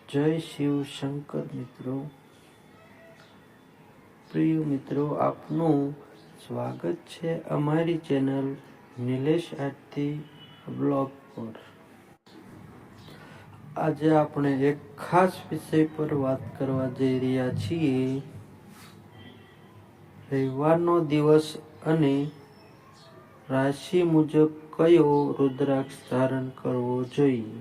જય શિવ શંકર મિત્રો, પ્રિય મિત્રો, આપનું સ્વાગત છે અમારી ચેનલ નિલેશ આરતી બ્લોગ પર। આજે આપણે એક ખાસ વિષય પર વાત કરવા જઈ રહ્યા છીએ। રવિવારનો દિવસ અને રાશિ મુજબ કયો રુદ્રાક્ષ ધારણ કરવો જોઈએ।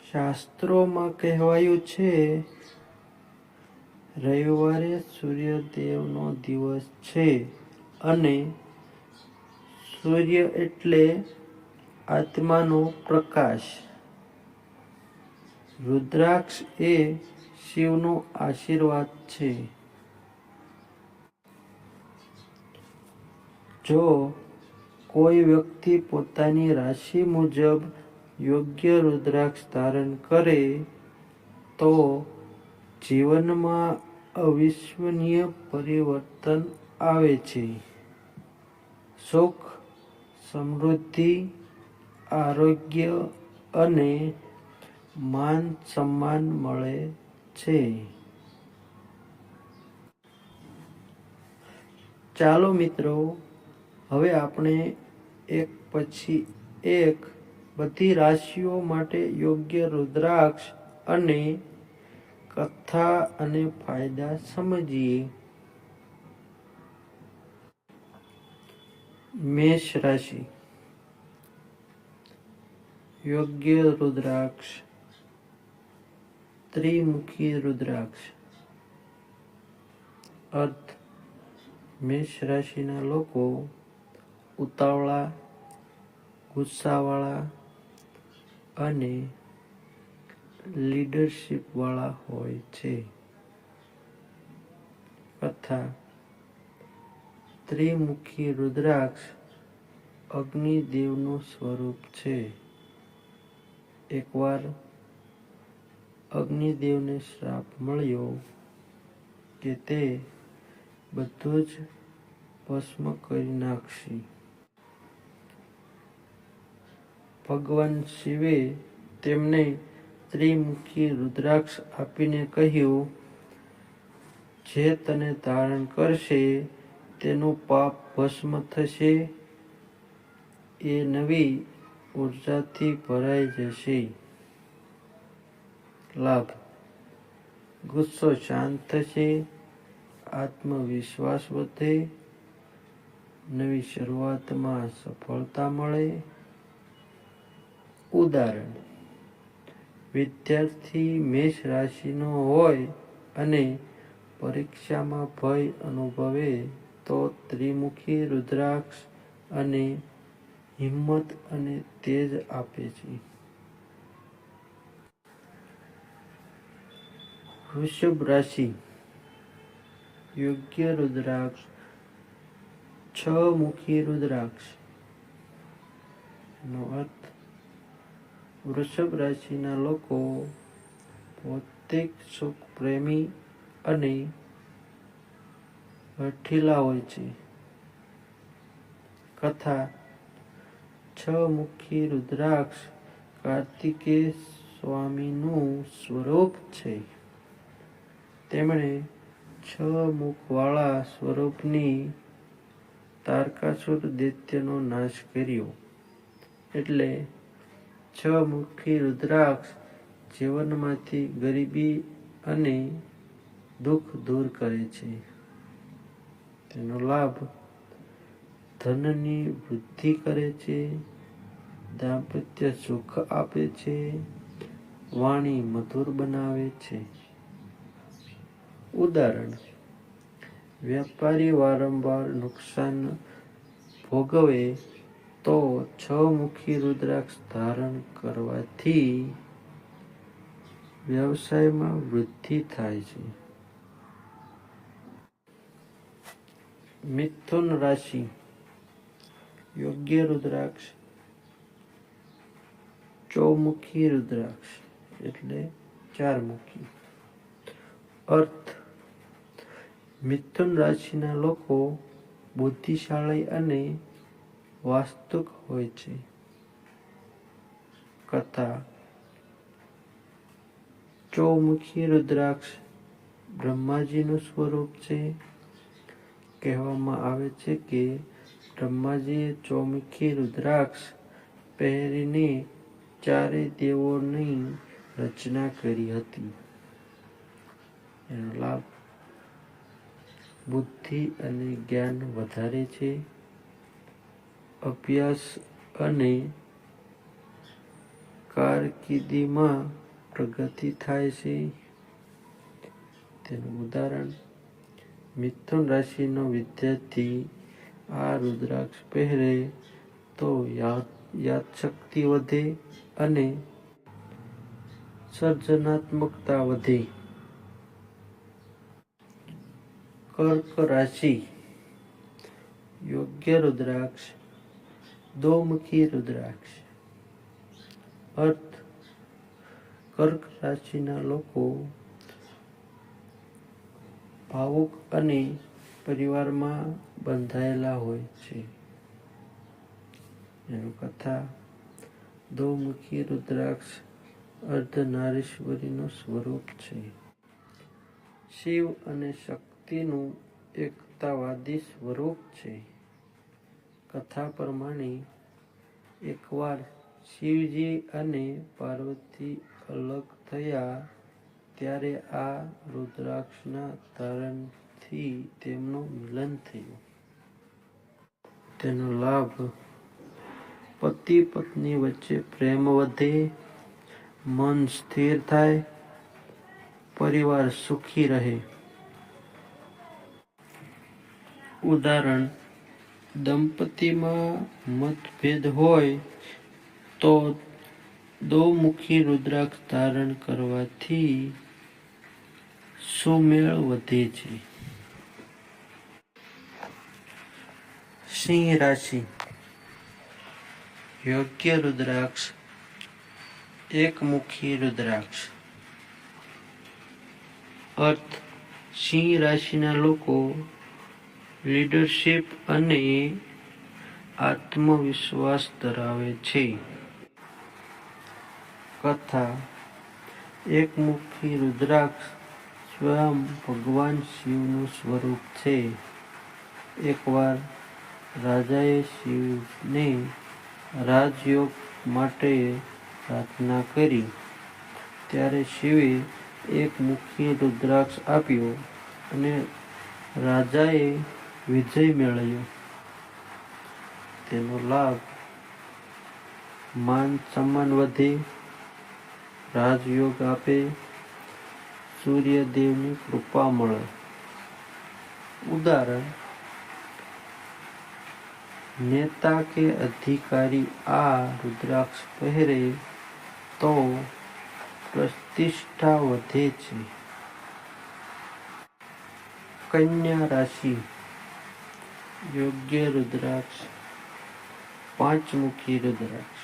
શાસ્ત્રોમાં કહેવાયું છે, રવિવારે સૂર્યદેવનો દિવસ છે અને સૂર્ય એટલે આત્માનો પ્રકાશ। રુદ્રાક્ષ એ શિવનો આશીર્વાદ છે। જો કોઈ વ્યક્તિ પોતાની રાશિ મુજબ યોગ્ય રુદ્રાક્ષ ધારણ કરે તો જીવનમાં અવિશ્વનીય પરિવર્તન આવે છે। સુખ, સમૃદ્ધિ, આરોગ્ય અને માન સન્માન મળે છે। ચાલો મિત્રો, હવે આપણે એક પછી એક બધી રાશિઓ માટે યોગ્ય રુદ્રાક્ષ અને કથા અને ફાયદા સમજીએ। મેષ રાશિ। યોગ્ય રુદ્રાક્ષ ત્રિમુખી રુદ્રાક્ષ। અર્થ: મેષ રાશિના લોકો ઉતાવળા, ગુસ્સાવાળા અને લીડરશિપ વાળા હોય છે। કથા: ત્રિમુખી રુદ્રાક્ષ અગ્નિદેવનું સ્વરૂપ છે। એકવાર અગ્નિદેવને શ્રાપ મળ્યો કે તે બધું જ ભસ્મ કરી નાખશે। ભગવાન શિવે તેમને ત્રિમુખી રુદ્રાક્ષ આપીને કહ્યું, જે તને ધારણ કરશે તેનું પાપ ભસ્મ થશે, એ નવી ઉર્જાથી ભરાઈ જશે। લાભ: ગુસ્સો શાંત થશે, આત્મવિશ્વાસ વધે, નવી શરૂઆતમાં સફળતા મળે। ઉદાહરણ: વિદ્યાર્થી મેષ રાશિનો હોય અને પરીક્ષામાં ભય અનુભવે તો ત્રિમુખી રુદ્રાક્ષ અને હિંમત અને તેજ આપે છે। વૃષભ રાશિ। યોગ્ય રુદ્રાક્ષ છમુખી રુદ્રાક્ષ। નો અર્થ: વૃષભ રાશિના લોકો ભૌતિક સુખ પ્રેમી અને હઠીલા હોય છે। કથા: છમુખી રુદ્રાક્ષ કાર્તિકેય સ્વામીનું સ્વરૂપ છે। તેમણે છ મુખવાળા સ્વરૂપની તારકાસુર દૈત્યનો નાશ કર્યો। એટલે છમુખી રુદ્રાક્ષ જીવનમાંથી ગરીબી અને દુઃખ દૂર કરે છે। તેનો લાભ: ધનની વૃદ્ધિ કરે છે, દાંપત્ય સુખ આપે છે, વાણી મધુર બનાવે છે। ઉદાહરણ: વેપારી વારંવાર નુકસાન ભોગવે તો છમુખી રુદ્રાક્ષ ધારણ કરવાથી વ્યવસાયમાં વૃદ્ધિ થાય છે। મિથુન રાશિ। યોગ્ય રુદ્રાક્ષ ચૌમુખી રુદ્રાક્ષ એટલે ચારમુખી। અર્થ: મિથુન રાશિના લોકો બુદ્ધિશાળી અને વાસ્તવિક હોય છે। કથા: ચોમુખી રુદ્રાક્ષ બ્રહ્માજીનું સ્વરૂપ છે. કહેવામાં આવે છે કે બ્રહ્માજીએ ચોમુખી રુદ્રાક્ષ પહેરીને ચારેય દેવોની રચના કરી હતી. એનો લાભ બુદ્ધિ અને જ્ઞાન વધારે છે. અભ્યાસ અને કારકિર્દીમાં પ્રગતિ થાય છે. તેનું ઉદાહરણ, મિથુન રાશિનો વિદ્યાર્થી આ રુદ્રાક્ષ પહેરે તો યાદશક્તિ વધે અને સર્જનાત્મકતા વધે. કર્ક રાશિ યોગ્ય રુદ્રાક્ષ દોમુખી રુદ્રાક્ષ. અર્થ: કર્ક રાશિના લોકો ભાવુક અને પરિવારમાં બંધાયેલા હોય છે. એનું કથા: દોમુખી રુદ્રાક્ષ અર્ધનારીશ્વરીનું સ્વરૂપ છે. શિવ અને શક્તિનું એકતાવાદી સ્વરૂપ છે. કથા પ્રમાણે એકવાર શિવજી અને પાર્વતી અલગ થયા ત્યારે આ રુદ્રાક્ષના ધારણથી તેમનું મિલન થયું. તેનો લાભ: પતિ પત્ની વચ્ચે પ્રેમ વધે, મન સ્થિર થાય, પરિવાર સુખી રહે. ઉદાહરણ, દંપતીમાં મતભેદ હોય તો દોમુખી રુદ્રાક્ષ ધારણ કરવાથી સુમેળ વધે છે. સિંહ રાશિ યોગ્ય રુદ્રાક્ષ એકમુખી રુદ્રાક્ષ. અર્થ: સિંહ રાશિના લોકો લીડરશિપ અને આત્મવિશ્વાસ ધરાવે છે. કથા: એકમુખી રુદ્રાક્ષ સ્વયં ભગવાન શિવનું સ્વરૂપ છે. એકવાર રાજાએ શિવને રાજયોગ માટે પ્રાર્થના કરી ત્યારે શિવે એકમુખી રુદ્રાક્ષ આપ્યો અને રાજાએ વિજય મેળવ્યો. તેનો લાભ: માન સન્માન વધે, રાજયોગ આપે, સૂર્યદેવની કૃપા મળે. ઉદાહરણ, નેતા કે અધિકારી આ રુદ્રાક્ષ પહેરે તો પ્રતિષ્ઠા વધે છે. કન્યા રાશિ યોગ્ય રુદ્રાક્ષ પાંચમુખી રુદ્રાક્ષ.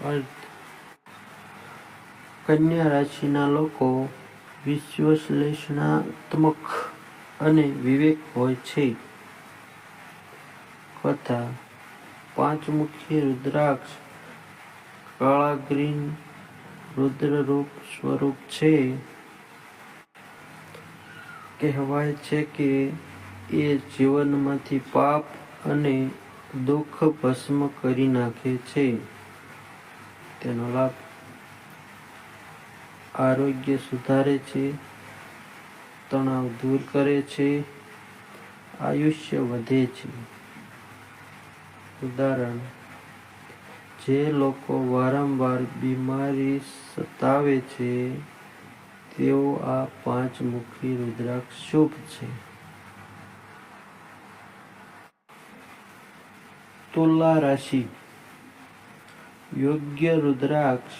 અર્થ: કન્યા રાશિના લોકો વિશ્લેષણાત્મક અને વિવેક હોય છે. કથા: પાંચમુખી રુદ્રાક્ષ કાળા ગ્રીન રુદ્રરૂપ સ્વરૂપ છે. કહેવાય છે કે એ જીવનમાંથી પાપ અને દુઃખ ભસ્મ કરી નાખે છે. તેનો લાભ: આરોગ્ય સુધારે છે, તણાવ દૂર કરે છે, આયુષ્ય વધે છે. ઉદાહરણ, જે લોકો વારંવાર બીમારી સતાવે છે તેઓ આ પાંચમુખી રુદ્રાક્ષ શુભ છે. તુલા રાશિ યોગ્ય રુદ્રાક્ષ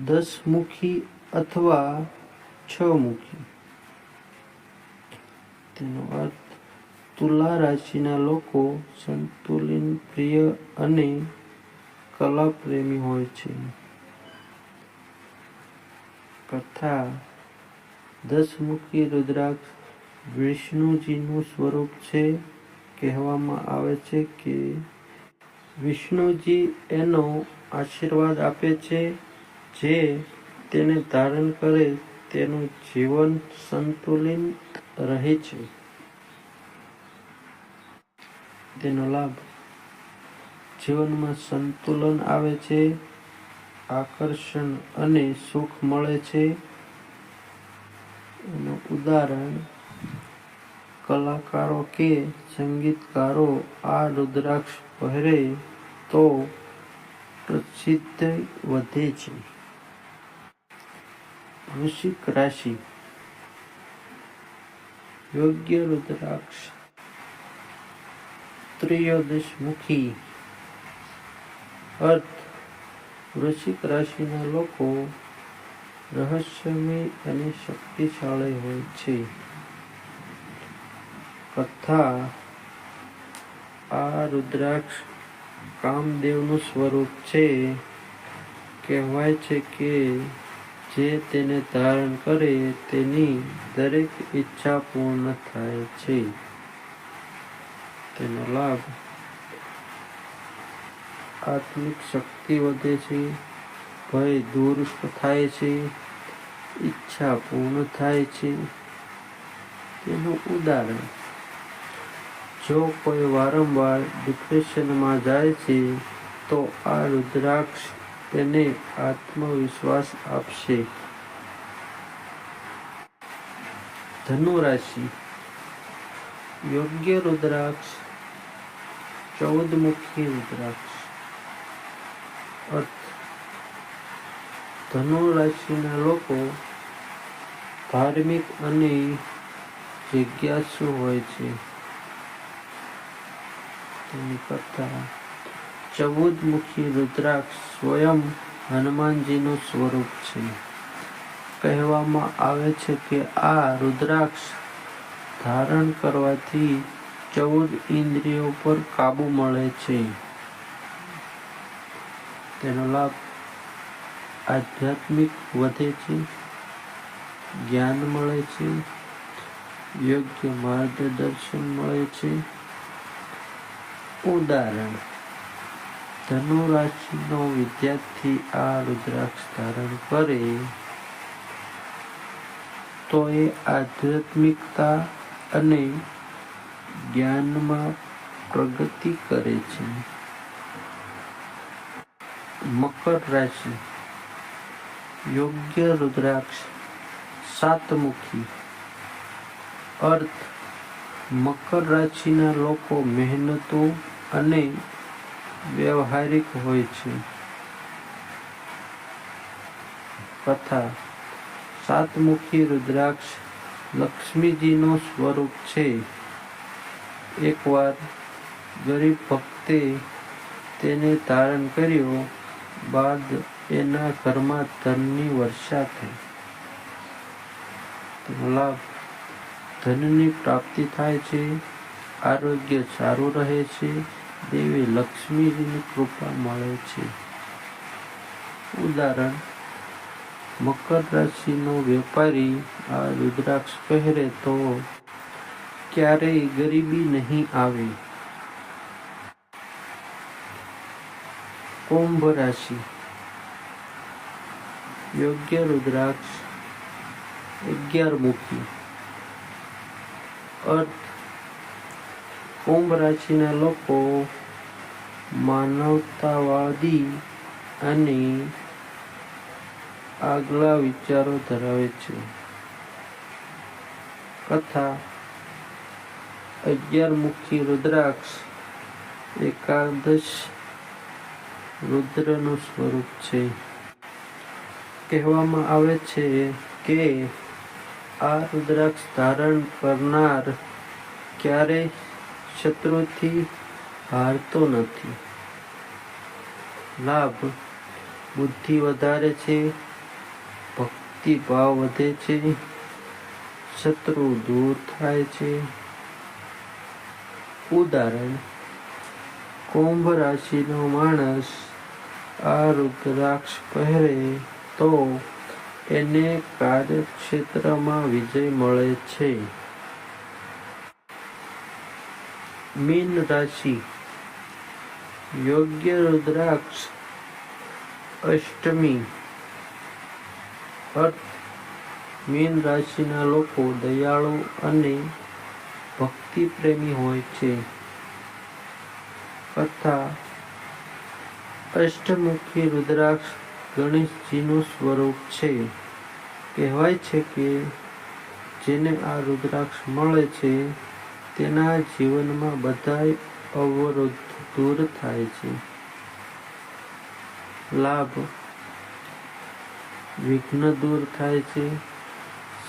દસમુખી અથવા છમુખી. તેનો અર્થ: તુલા રાશિના લોકો સંતુલન પ્રિય અને કલા પ્રેમી હોય છે. કથા: દસમુખી રુદ્રાક્ષ વિષ્ણુજીનું સ્વરૂપ છે. કહેવામાં આવે છે કે વિષ્ણુજી એનો આશીર્વાદ આપે છે જે તેને ધારણ કરે તેનું જીવન સંતુલિત રહે છે. તેનો લાભ: જીવનમાં સંતુલન આવે છે, આકર્ષણ અને સુખ મળે છે. એનું ઉદાહરણ: કલાકારો કે સંગીતકારો આ રુદ્રાક્ષ પહેરે તો પ્રસિદ્ધિ વધે છે. વૃશ્ચિક રાશિ: યોગ્ય રુદ્રાક્ષ ત્રયોદશમુખી. અર્થ: વૃશ્ચિક રાશિના લોકો રહસ્યમય અને શક્તિશાળી હોય છે. કથા: આ રુદ્રાક્ષ કામદેવનું સ્વરૂપ છે. કહેવાય છે કે જે તેને ધારણ કરે તેની દરેક ઈચ્છા પૂર્ણ થાય છે. તેનો લાભ: આત્મિક શક્તિ વધે છે, ભય દૂર થાય છે, ઈચ્છા પૂર્ણ થાય છે. તેનું ઉદાહરણ: જો કોઈ વારંવાર ડિપ્રેશનમાં જાય છે તો આ રુદ્રાક્ષ તેને આત્મવિશ્વાસ આપશે. ધનુ રાશિ: યોગ્ય રુદ્રાક્ષ 14મુખી રુદ્રાક્ષ. અર્થ: ધનુ રાશિના લોકો ધાર્મિક અને જિજ્ઞાસુ હોય છે. તેની કથા: 14મુખી રુદ્રાક્ષ સ્વયં હનુમાનજીનું સ્વરૂપ છે. કહેવામાં આવે છે કે આ રુદ્રાક્ષ ધારણ કરવાથી 14 ઇન્દ્રિયો પર કાબુ મળે છે. તેનો લાભ: આધ્યાત્મિક વધે છે, જ્ઞાન મળે છે, યોગ્ય માર્ગદર્શન મળે છે. ઉદાહરણ: ધનુ રાશિનો વિદ્યાર્થી આ રુદ્રાક્ષ ધારણ કરે તો એ આધ્યાત્મિકતા અને જ્ઞાનમાં પ્રગતિ કરે છે. મકર રાશિ: યોગ્ય રુદ્રાક્ષ 7મુખી. અર્થ: મકર રાશિના લોકો મહેનતુ અને વ્યવહારિક હોય છે. કથા: 7મુખી રુદ્રાક્ષ લક્ષ્મીજીનું સ્વરૂપ છે. એકવાર ગરીબ ભક્તે તેને ધારણ કર્યો બાદ એના ઘરમાં ધનની વર્ષા થઈ. તેનો લાભ: ધનની પ્રાપ્તિ થાય છે, આરોગ્ય સારું રહે છે, દેવી લક્ષ્મીજીની કૃપા મળે છે. ઉદાહરણ: મકર રાશિનો વેપારી આ રુદ્રાક્ષ પહેરે તો ક્યારેય ગરીબી નહીં આવે. કુંભ રાશિ: યોગ્ય રુદ્રાક્ષ 11મુખી. અર્થ: કુંભ રાશિના લોકો માનવતાવાદી અને આગલા વિચારો ધરાવે છે. કથા: 11મુખી રુદ્રાક્ષ એકાદશ રુદ્રનું સ્વરૂપ છે. કહેવામાં આવે છે કે આ રુદ્રાક્ષ ધારણ કરનાર ક્યારેય શત્રુથી હારતો નથી. લાભ: બુદ્ધિ વધારે છે, ભક્તિ ભાવ વધે છે, શત્રુ દૂર થાય છે. ઉદાહરણ: કુંભ રાશિનો માણસ આ રુદ્રાક્ષ પહેરે તો એને કાર્યક્ષેત્રમાં વિજય મળે છે. મીન રાશિ: યોગ્ય રુદ્રાક્ષ 8મી. અર્થ: મીન રાશિના લોકો દયાળુ અને ભક્તિ પ્રેમી હોય છે. કથા: અષ્ટમુખી રુદ્રાક્ષ ગણેશજીનું સ્વરૂપ છે. કહેવાય છે કે જેને આ રુદ્રાક્ષ મળે છે તેના જીવનમાં બધાય અવરોધ દૂર થાય છે. લાભ: વિઘ્ન દૂર થાય છે,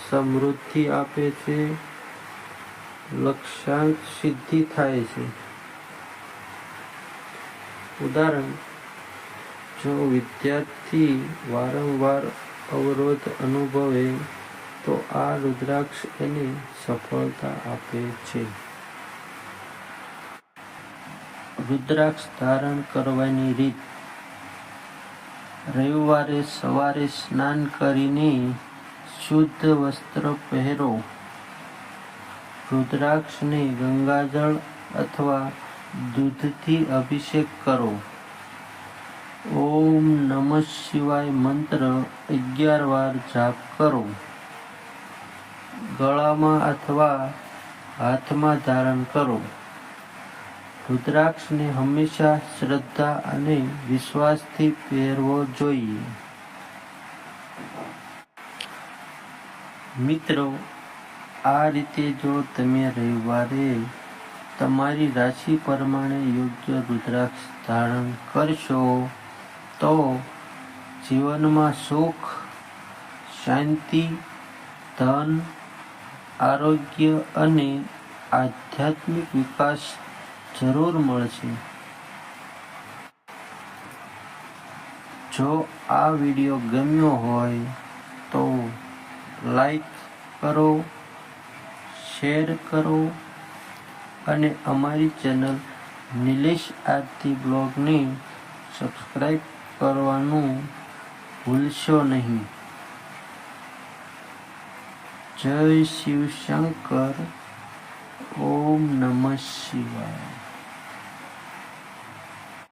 સમૃદ્ધિ આપે છે, લક્ષ્યાંક સિદ્ધિ થાય છે. ઉદાહરણ: જો વિદ્યાર્થી વારંવાર અવરોધ અનુભવે તો આ રુદ્રાક્ષ એને સફળતા આપે છે. રુદ્રાક્ષ ધારણ કરવાની રીત: રવિવારે સવારે સ્નાન કરીને શુદ્ધ વસ્ત્ર પહેરો. રુદ્રાક્ષને ગંગાજળ અથવા દૂધથી અભિષેક કરો. ઓમ નમઃ શિવાય મંત્ર 11 વાર જાપ કરો. ગળામાં અથવા હાથમાં ધારણ કરો. રુદ્રાક્ષને હંમેશા શ્રદ્ધા અને વિશ્વાસથી પહેરવો જોઈએ. મિત્રો, આ રીતે જો તમે રવિવારે તમારી રાશિ પ્રમાણે યોગ્ય રુદ્રાક્ષ ધારણ કરશો તો જીવનમાં સુખ, શાંતિ, ધન, આરોગ્ય અને આધ્યાત્મિક વિકાસ જરૂર મળશે. જો આ વિડીયો ગમ્યો હોય તો લાઈક કરો, શેર કરો અને અમારી ચેનલ નિલેશ આરતી બ્લોગને સબસ્ક્રાઈબ કરવાનું ભૂલશો નહીં. જય શિવ શંકર. ઓમ નમઃ શિવાય.